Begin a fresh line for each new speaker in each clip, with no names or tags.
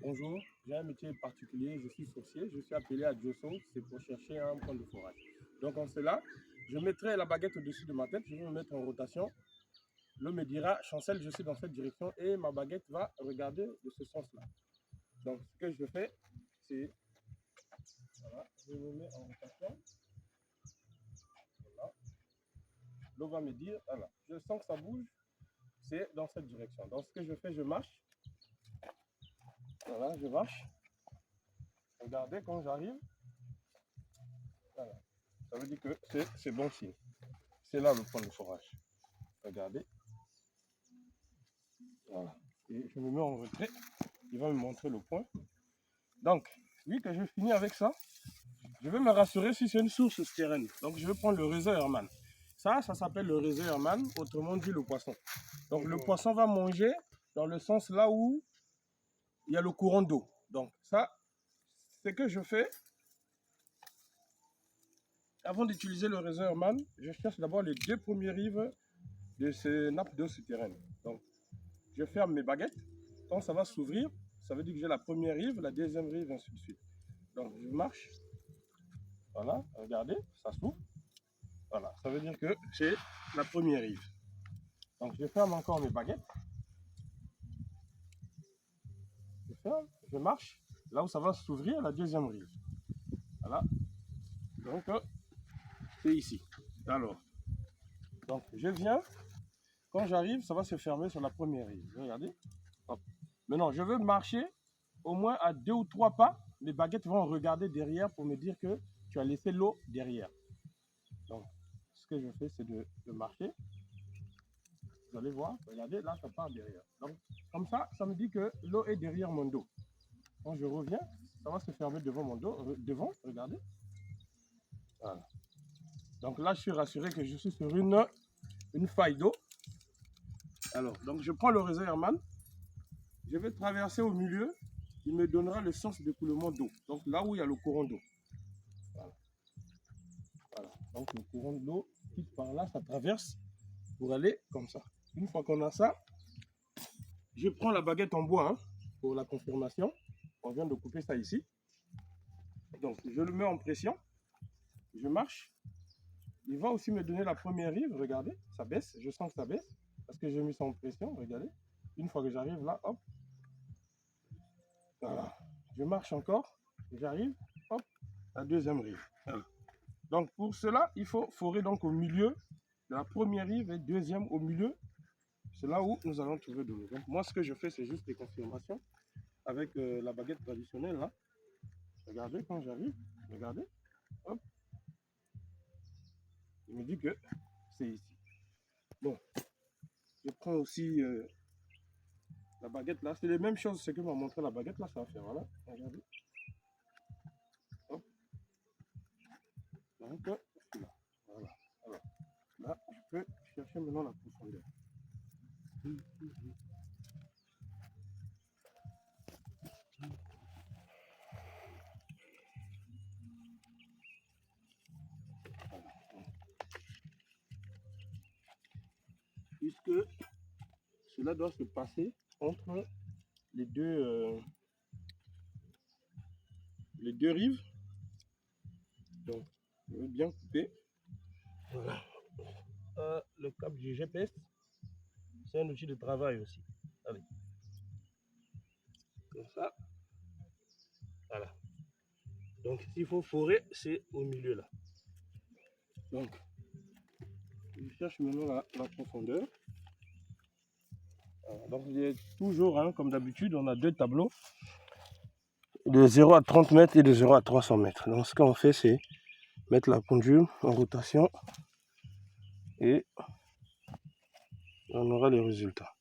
Bonjour, j'ai un métier particulier, je suis sorcier, je suis appelé à Diosso, c'est pour chercher un point de forage. Donc en cela, je mettrai la baguette au-dessus de ma tête, je vais me mettre en rotation. L'eau me dira, Chancel, je suis dans cette direction et ma baguette va regarder de ce sens-là. Donc ce que je fais, c'est, voilà, je me mets en rotation, voilà. L'eau va me dire, voilà, je sens que ça bouge, c'est dans cette direction. Donc ce que je fais, je marche, voilà, je marche. Regardez quand j'arrive, voilà. Ça veut dire que c'est bon signe. C'est là le point de forage. Regardez, voilà. Et je me mets en retrait. Il va me montrer le point. Donc, vu que je finis avec ça, je vais me rassurer si c'est une source souterraine. Donc, je vais prendre le réseau Herman. Ça s'appelle le réseau Herman, autrement dit le poisson. Donc, le poisson va manger dans le sens là où il y a le courant d'eau. Donc, ça, ce que je fais, avant d'utiliser le réseau Herman, je cherche d'abord les deux premières rives de ces nappes d'eau souterraines. Donc, je ferme mes baguettes. Quand ça va s'ouvrir, ça veut dire que j'ai la première rive, la deuxième rive, ainsi de suite. Donc, je marche. Voilà, regardez, ça s'ouvre. Voilà, ça veut dire que c'est la première rive. Donc, je ferme encore mes baguettes. Je ferme, je marche. Là où ça va s'ouvrir, la deuxième rive. Voilà. Donc, c'est ici. Alors, donc, je viens. Quand j'arrive, ça va se fermer sur la première rive. Regardez. Hop. Maintenant, je veux marcher au moins à 2 ou 3 pas. Les baguettes vont regarder derrière pour me dire que tu as laissé l'eau derrière. Donc, ce que je fais, c'est de marcher. Vous allez voir, regardez, là, ça part derrière. Donc, comme ça me dit que l'eau est derrière mon dos. Quand je reviens, ça va se fermer devant mon dos, devant, regardez. Voilà. Donc là, je suis rassuré que je suis sur une faille d'eau. Alors, donc je prends le réseau Herman, je vais traverser au milieu, il me donnera le sens d'écoulement d'eau. Donc là où il y a le courant d'eau. Voilà. Voilà. Donc le courant d'eau quitte par là, ça traverse pour aller comme ça. Une fois qu'on a ça, je prends la baguette en bois pour la confirmation. On vient de couper ça ici. Donc je le mets en pression, je marche. Il va aussi me donner la première rive, regardez, ça baisse, je sens que ça baisse, parce que j'ai mis ça en pression, regardez. Une fois que j'arrive là, hop, voilà. Je marche encore, j'arrive, hop, la deuxième rive. Voilà. Donc pour cela, il faut forer donc au milieu de la première rive et deuxième au milieu. C'est là où nous allons trouver de l'eau. Donc moi, ce que je fais, c'est juste des confirmations avec la baguette traditionnelle là. Regardez quand j'arrive, regardez, hop, il me dit que c'est ici. Bon, je prends aussi la baguette là, c'est les mêmes choses, ce que m'a montré la baguette là, ça va faire, voilà, regardez. Hop. Donc, là, voilà. Alors, là, je peux chercher maintenant la profondeur. Voilà. Puisque cela doit se passer entre les deux rives. Donc, je vais bien couper. Voilà. Le câble du GPS, c'est un outil de travail aussi. Allez. Comme ça. Voilà. Donc, s'il faut forer, c'est au milieu là. Donc, je cherche maintenant la profondeur. Donc, toujours, comme d'habitude, on a deux tableaux. De 0 à 30 mètres et de 0 à 300 mètres. Donc, ce qu'on fait, c'est mettre la pendule en rotation et on aura les résultats.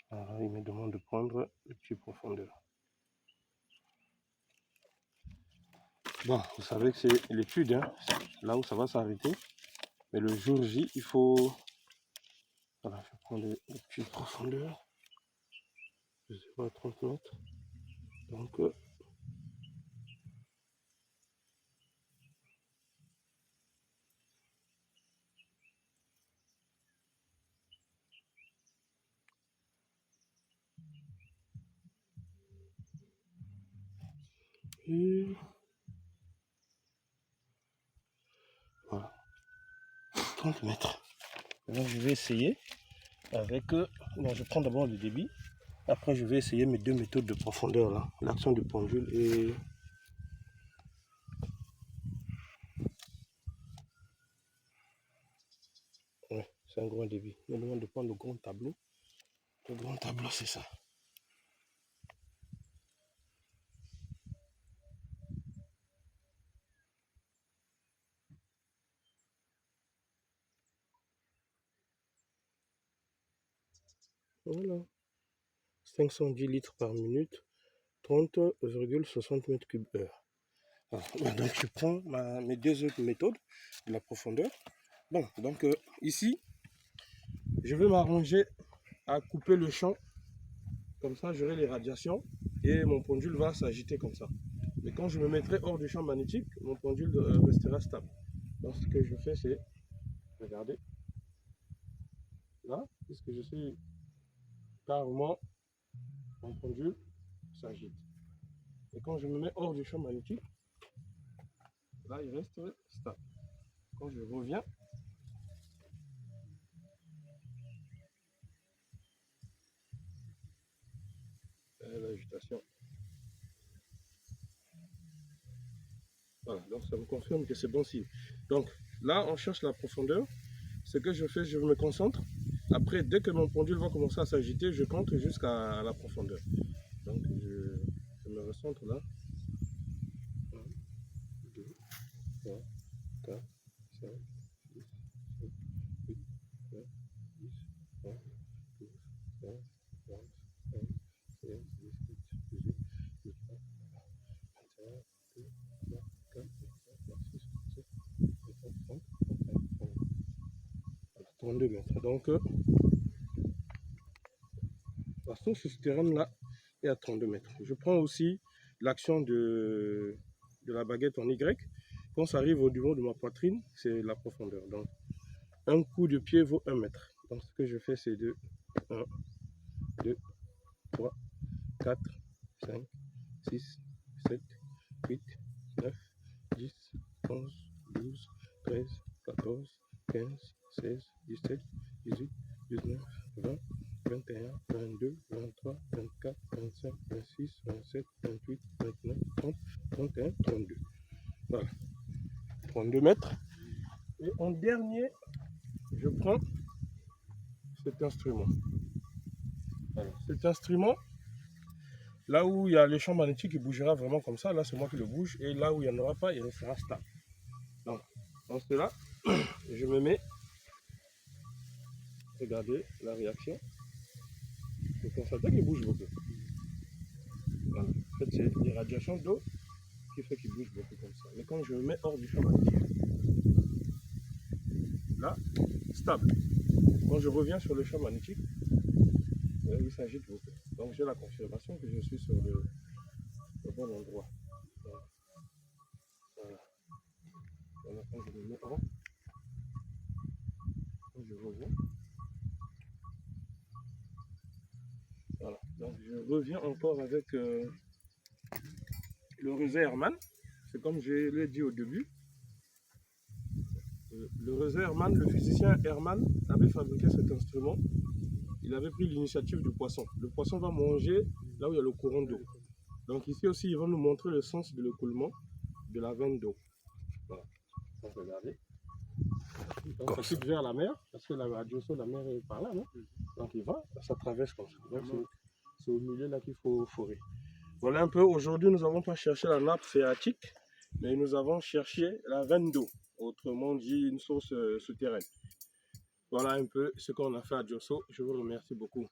Alors, il me demande de prendre le petit profondeur. Bon, vous savez que c'est l'étude, là où ça va s'arrêter. Mais le jour J, il faut... Voilà, je prends les petites profondeurs de 0 à 30 mètres. Donc, Et voilà, 30 mètres. Alors je vais essayer avec... non, je prends d'abord le débit. Après, je vais essayer mes deux méthodes de profondeur là. L'action du pendule et... Ouais, c'est un grand débit. On demande de prendre le grand tableau. Le grand tableau, c'est ça. Voilà. 510 litres par minute, 30,60 mètres cubes heure. Voilà. Donc je prends mes deux autres méthodes de la profondeur. Bon, donc ici, je vais m'arranger à couper le champ. Comme ça, j'aurai les radiations et mon pendule va s'agiter comme ça. Mais quand je me mettrai hors du champ magnétique, mon pendule restera stable. Donc ce que je fais, c'est, regardez, là, puisque je suis carrément, mon pendule s'agite. Et quand je me mets hors du champ magnétique, là, il reste stable. Quand je reviens, l'agitation. Voilà, donc ça me confirme que c'est bon signe. Donc là, on cherche la profondeur. Ce que je fais, je me concentre. Après, dès que mon pendule va commencer à s'agiter, je compte jusqu'à la profondeur. Donc je me recentre là. 1, 2, 3, 4, 5, 6, 7, 8, 9, 10, 11, 12, 13, 14, 15, 16, 17, 18, 19, 21, 22, 23, 24, 25, 26, 27, 28, 30, 31, 32 mètres. Donc, la source souterraine là est à 32 mètres. Je prends aussi l'action de la baguette en Y. Quand ça arrive au niveau de ma poitrine, c'est la profondeur. Donc, un coup de pied vaut 1 mètre. Donc, ce que je fais, c'est de 1, 2, 3, 4, 5, 6, 7, 8, 9, 10, 11, 12, 13, 14, 15, 16, 17, 18, 19, 20, 21, 22, 23, 24, 25, 26, 27, 28, 29, 30, 31, 32. Voilà. 32 mètres. Et en dernier, je prends cet instrument. Alors, cet instrument, là où il y a les champs magnétiques, il bougera vraiment comme ça. Là, c'est moi qui le bouge. Et là où il n'y en aura pas, il restera stable. Donc, dans cela, je me mets. Regardez la réaction. Vous constatez qu'il bouge beaucoup. Voilà. En fait, c'est l'irradiation d'eau qui fait qu'il bouge beaucoup comme ça. Mais quand je me mets hors du champ magnétique, là, stable. Quand je reviens sur le champ magnétique, il s'agite beaucoup. Donc j'ai la confirmation que je suis sur le bon endroit. Voilà. Voilà, quand je me mets hors, quand je reviens. Voilà. Donc je reviens encore avec le réseau Hermann. C'est comme je l'ai dit au début. Le réseau Hermann, le physicien Hermann avait fabriqué cet instrument. Il avait pris l'initiative du poisson. Le poisson va manger là où il y a le courant d'eau. Donc ici aussi, il va nous montrer le sens de l'écoulement de la veine d'eau. Voilà. Donc regardez. Donc ça quitte vers la mer, parce que la Adjosso, la mer est par là, non? Donc il va, ça traverse comme ça. Donc c'est au milieu là qu'il faut forer. Voilà un peu, aujourd'hui nous n'avons pas cherché la nappe phréatique, mais nous avons cherché la veine d'eau, autrement dit une source souterraine. Voilà un peu ce qu'on a fait à Adjosso. Je vous remercie beaucoup.